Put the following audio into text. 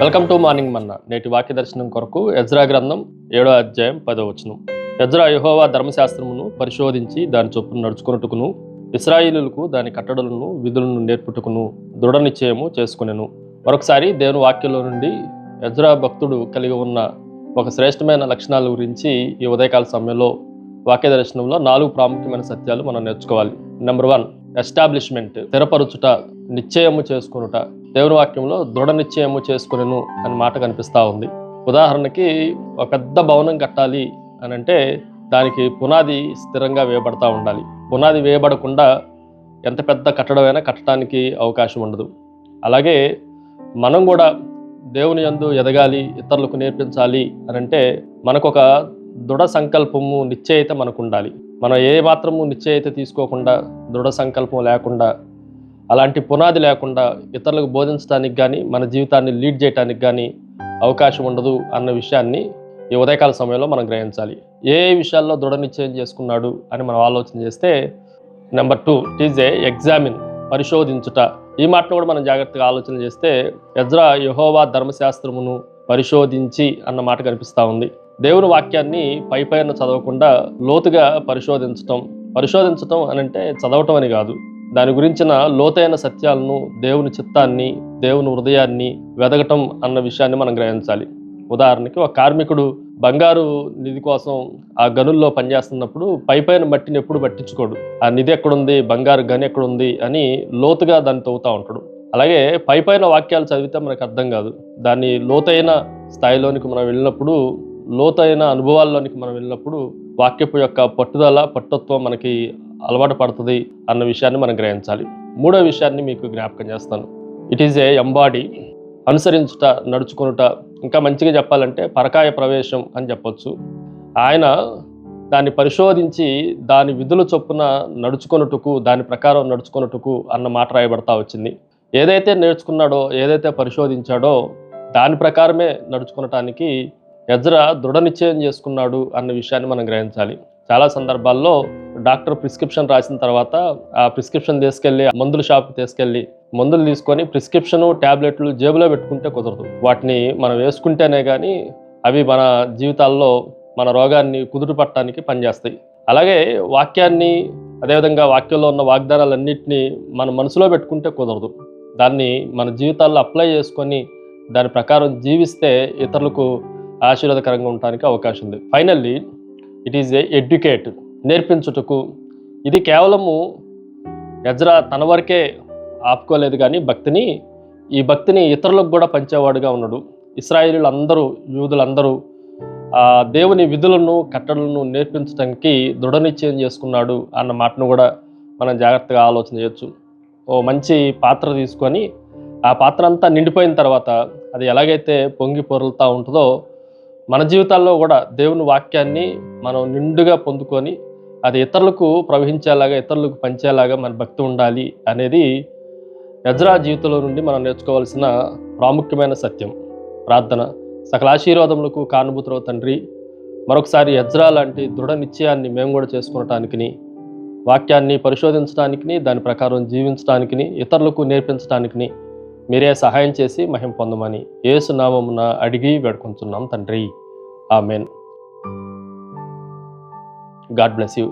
Welcome to morning మన్నా. నేటి వాక్య దర్శనం కొరకు ఎజ్రా గ్రంథం 7వ అధ్యాయం 10వ వచనం. ఎజ్రా యెహోవా ధర్మశాస్త్రమును పరిశోధించి దాని చొప్పున నడుచుకొనుటకును ఇశ్రాయేలులకు దాని కట్టడలను విధులను నేర్పుటకును దృఢ నిశ్చయము చేసుకొనెను. మరొకసారి దేవుని వాక్యంలో నుండి ఎజ్రా భక్తుడు కలిగి ఉన్న ఒక శ్రేష్టమైన లక్షణాల గురించి ఈ ఉదయకాల సమయంలో వాక్య దర్శనంలో 4 ప్రాముఖ్యమైన సత్యాలు మనం నేర్చుకోవాలి. నెంబర్ 1, ఎస్టాబ్లిష్మెంట్, స్థిరపరచుట, నిశ్చయము చేసుకొనుట. దేవుని వాక్యంలో దృఢ నిశ్చయము చేసుకొనెను అని మాట కనిపిస్తూ ఉంది. ఉదాహరణకి ఒక పెద్ద భవనం కట్టాలి అని అంటే దానికి పునాది స్థిరంగా వేయబడతా ఉండాలి. పునాది వేయబడకుండా ఎంత పెద్ద కట్టడమైనా కట్టడానికి అవకాశం ఉండదు. అలాగే మనం కూడా దేవుని యందు ఎదగాలి, ఇతరులకు నేర్పించాలి అని అంటే మనకొక దృఢ సంకల్పము, నిశ్చయిత మనకు ఉండాలి. మనం ఏ మాత్రము నిశ్చయిత తీసుకోకుండా, దృఢ సంకల్పం లేకుండా, అలాంటి పునాది లేకుండా ఇతరులకు బోధించడానికి కానీ మన జీవితాన్ని లీడ్ చేయడానికి కానీ అవకాశం ఉండదు అన్న విషయాన్ని ఈ ఉదయకాల సమయంలో మనం గ్రహించాలి. ఏ విషయాల్లో దృఢ నిశ్చయం చేసుకున్నాడు అని మనం ఆలోచన చేస్తే, number 2, it is a examine, పరిశోధించుట. ఈ మాటను కూడా మనం జాగ్రత్తగా ఆలోచన చేస్తే ఎజ్రా యెహోవా ధర్మశాస్త్రమును పరిశోధించి అన్న మాట కనిపిస్తూ ఉంది. దేవుని వాక్యాన్ని పైపైన చదవకుండా లోతుగా పరిశోధించటం అని అంటే చదవటం అని కాదు. దాని గురించిన లోతైన సత్యాలను, దేవుని చిత్తాన్ని, దేవుని హృదయాన్ని వెదగటం అన్న విషయాన్ని మనం గ్రహించాలి. ఉదాహరణకి ఒక కార్మికుడు బంగారు నిధి కోసం ఆ గనుల్లో పనిచేస్తున్నప్పుడు పైపైన మట్టిని ఎప్పుడు పట్టించుకోడు. ఆ నిధి ఎక్కడుంది, బంగారు గని ఎక్కడుంది అని లోతుగా దాన్ని తవ్వుతూ ఉంటాడు. అలాగే పైపైన వాక్యాలు చదివితే మనకు అర్థం కాదు. దాన్ని లోతైన స్థాయిలోనికి మనం వెళ్ళినప్పుడు, లోతైన అనుభవాల్లోనికి మనం వెళ్ళినప్పుడు వాక్యపు యొక్క పట్టుత్వం మనకి అలవాటు పడుతుంది అన్న విషయాన్ని మనం గ్రహించాలి. 3వ విషయాన్ని మీకు జ్ఞాపకం చేస్తాను. It is a ఎంబాడీ, అనుసరించుట, నడుచుకొనుట. ఇంకా మంచిగా చెప్పాలంటే పరకాయ ప్రవేశం అని చెప్పొచ్చు. ఆయన దాన్ని పరిశోధించి దాని విధుల చొప్పున నడుచుకొనుటకు, దాని ప్రకారం నడుచుకొనుటకు అన్న మాట రాయబడతా వచ్చింది. ఏదైతే నేర్చుకున్నాడో, ఏదైతే పరిశోధించాడో దాని ప్రకారమే నడుచుకొనటానికి ఎజ్రా దృఢ నిశ్చయం చేసుకున్నాడు అన్న విషయాన్ని మనం గ్రహించాలి. చాలా సందర్భాల్లో డాక్టర్ ప్రిస్క్రిప్షన్ రాసిన తర్వాత ఆ ప్రిస్క్రిప్షన్ తీసుకెళ్ళి మందుల షాప్కి తీసుకెళ్ళి మందులు తీసుకొని ప్రిస్క్రిప్షను, ట్యాబ్లెట్లు జేబులో పెట్టుకుంటే కుదరదు. వాటిని మనం వేసుకుంటేనే కానీ అవి మన జీవితాల్లో మన రోగాన్ని కుదురు పట్టడానికి పనిచేస్తాయి. అలాగే వాక్యాన్ని, అదేవిధంగా వాక్యంలో ఉన్న వాగ్దానాలన్నింటినీ మన మనసులో పెట్టుకుంటే కుదరదు. దాన్ని మన జీవితాల్లో అప్లై చేసుకొని దాని ప్రకారం జీవిస్తే ఇతరులకు ఆశీర్వాదకరంగా ఉండడానికి అవకాశం ఉంది. Finally it is a educate, నేర్పించుటకు. ఇది కేవలము ఎజ్రా తన వరకే ఆపుకోలేదు కానీ ఈ భక్తిని ఇతరులకు కూడా పంచేవాడుగా ఉన్నాడు. ఇశ్రాయేలీయులందరూ, యూదులందరూ దేవుని విధులను, కట్టడలను నేర్పించడానికి దృఢ నిశ్చయం చేసుకున్నాడు అన్న మాటను కూడా మనం జాగ్రత్తగా ఆలోచన చేయొచ్చు. ఓ మంచి పాత్ర తీసుకొని ఆ పాత్ర అంతా నిండిపోయిన తర్వాత అది ఎలాగైతే పొంగి పొరులుతూ ఉంటుందో మన జీవితాల్లో కూడా దేవుని వాక్యాన్ని మనం నిండుగా పొందుకొని అది ఇతరులకు ప్రవహించేలాగా, ఇతరులకు పంచేలాగా మన భక్తి ఉండాలి అనేది ఎజ్రా జీవితంలో నుండి మనం నేర్చుకోవాల్సిన ప్రాముఖ్యమైన సత్యం. ప్రార్థన. సకల ఆశీర్వాదములకు కారణభూతుడవు తండ్రి, మరొకసారి ఎజ్రా లాంటి దృఢ నిశ్చయాన్ని మేము కూడా చేసుకునటానికి, వాక్యాన్ని పరిశోధించడానికి, దాని ప్రకారం జీవించడానికి, ఇతరులకు నేర్పించడానికి మీరే సహాయం చేసి మహిమ పొందమని యేసు నామమున అడిగి వేడుకుంటున్నాం తండ్రి. ఆమెన్. God bless you.